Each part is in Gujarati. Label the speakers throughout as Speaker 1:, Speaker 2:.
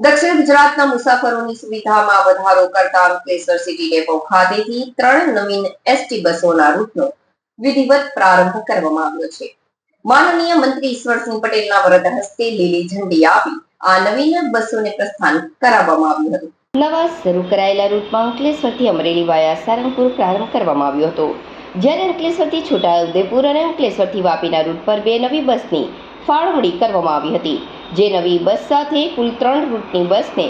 Speaker 1: દક્ષિણ ગુજરાતના મુસાફરોની સુવિધામાં વધારો કરતા અંકલેશ્વર સિટી ડેપો ખાતેથી 3 નવીન એસટી બસોના રૂટનો વિધિવત પ્રારંભ કરવામાં આવ્યો છે. માનનીય મંત્રી ઈશ્વરસિંહ પટેલના વરદ હસ્તે લીલી ઝંડી આપી આ નવીન બસોને પ્રસ્થાન કરાવવામાં આવ્યું હતું. નવા શરૂ કરાયેલા રૂટમાં અંકલેશ્વરથી અમરેલી વાયા સારંગપુર પ્રારંભ કરવામાં આવ્યો હતો, જ્યારે અંકલેશ્વરથી છોટાઉદેપુર અને અંકલેશ્વરથી વાપીના રૂટ પર 2 નવી બસની ફાળવણી કરવામાં આવી હતી. જે નવી બસ સાથે કુલ 3 રૂટની બસને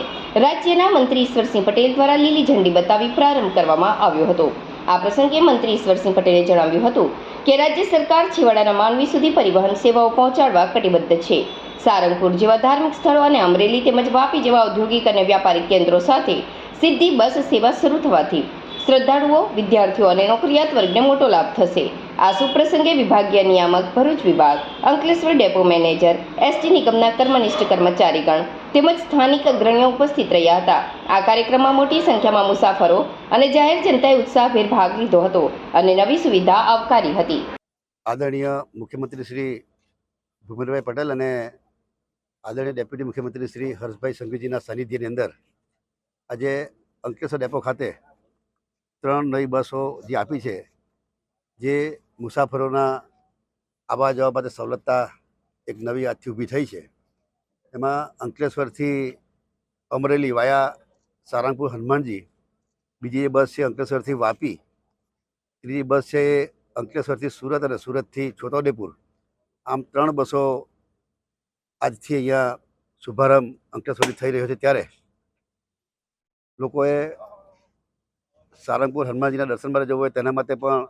Speaker 1: રાજ્યના મંત્રી ઈશ્વરસિંહ પટેલ દ્વારા લીલી ઝંડી બતાવી પ્રારંભ કરવામાં આવ્યો હતો. આ પ્રસંગે મંત્રી ઈશ્વરસિંહ પટેલે જણાવ્યું હતું કે રાજ્ય સરકાર છેવાડાના માનવી સુધી પરિવહન સેવાઓ પહોંચાડવા કટિબદ્ધ છે. સારંગપુર જેવા ધાર્મિક સ્થળો અને અમરેલી તેમજ વાપી જેવા ઔદ્યોગિક અને વ્યાપારિક કેન્દ્રો સાથે સીધી બસ સેવા શરૂ થવાથી શ્રદ્ધાળુઓ, વિદ્યાર્થીઓ અને નોકરિયાત વર્ગને મોટો લાભ થશે. આ સુપ્રસંગે વિભાગીય નિયામક ભરૂચ વિભાગ, અંકલેશ્વર ડેપો મેનેજર, એસટી નિગમના કર્મનિષ્ઠ કર્મચારીગણ તેમજ સ્થાનિક અગ્રણીઓ ઉપસ્થિત રહ્યા હતા. આ કાર્યક્રમમાં મોટી સંખ્યામાં મુસાફરો અને જાહેર જનતાએ ઉત્સાહભેર ભાગ લીધો હતો અને નવી સુવિધા આવકારી હતી.
Speaker 2: આદરણીય મુખ્યમંત્રી શ્રી ભૂપેન્દ્રભાઈ પટેલ અને આદરણીય ડેપ્યુટી મુખ્યમંત્રી શ્રી હર્ષભાઈ સંઘવીજીના સાનિધ્યની અંદર આજે અંકલેશ્વર ડેપો ખાતે 3 નવી બસો જે આપી છે, જે મુસાફરોના આવવા જવા માટે સવલતતા એક નવી આજથી ઊભી થઈ છે. એમાં અંકલેશ્વરથી અમરેલી વાયા સારંગપુર હનુમાનજી, બીજી એ બસ છે અંકલેશ્વરથી વાપી, ત્રીજી બસ છે અંકલેશ્વરથી સુરત અને સુરતથી છોટાઉદેપુર. આમ 3 બસો આજથી અહીંયા શુભારંભ અંકલેશ્વરથી થઈ રહ્યો છે. ત્યારે લોકોએ સારંગપુર હનુમાનજીના દર્શન માટે જવું હોય તેના માટે પણ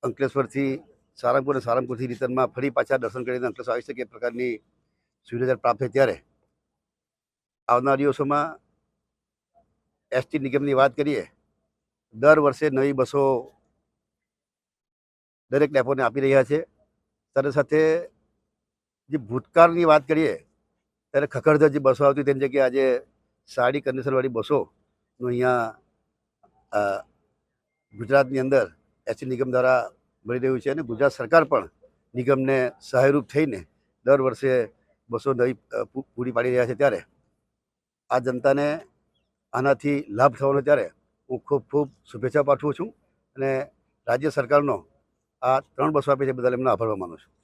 Speaker 2: અંકલેશ્વરથી સારંગપુર અને સારંગપુરથી રિટર્નમાં ફરી પાછા દર્શન કરીને અંકલેશ્વર આવી શકે એ પ્રકારની સુવિધા પ્રાપ્ત થાય. ત્યારે આવનાર દિવસોમાં એસટી નિગમની વાત કરીએ, દર વર્ષે નવી બસો દરેક ડેપોને આપી રહ્યા છે. સાથે સાથે જે ભૂતકાળની વાત કરીએ ત્યારે ખખડધજ જે બસો આવતી તેની જગ્યાએ આજે સારી કન્ડિશનવાળી બસોનું અહીંયા ગુજરાતની અંદર એસટી નિગમ દ્વારા મળી રહ્યું છે. અને ગુજરાત સરકાર પણ નિગમને સહાયરૂપ થઈને દર વર્ષે બસો નવી પૂરી પાડી રહ્યા છે. ત્યારે આ જનતાને આનાથી લાભ થવાનો, ત્યારે હું ખૂબ ખૂબ શુભેચ્છા પાઠવું છું અને રાજ્ય સરકારનો આ 3 બસો આપી છે બદલ એમનો આભાર માનું છું.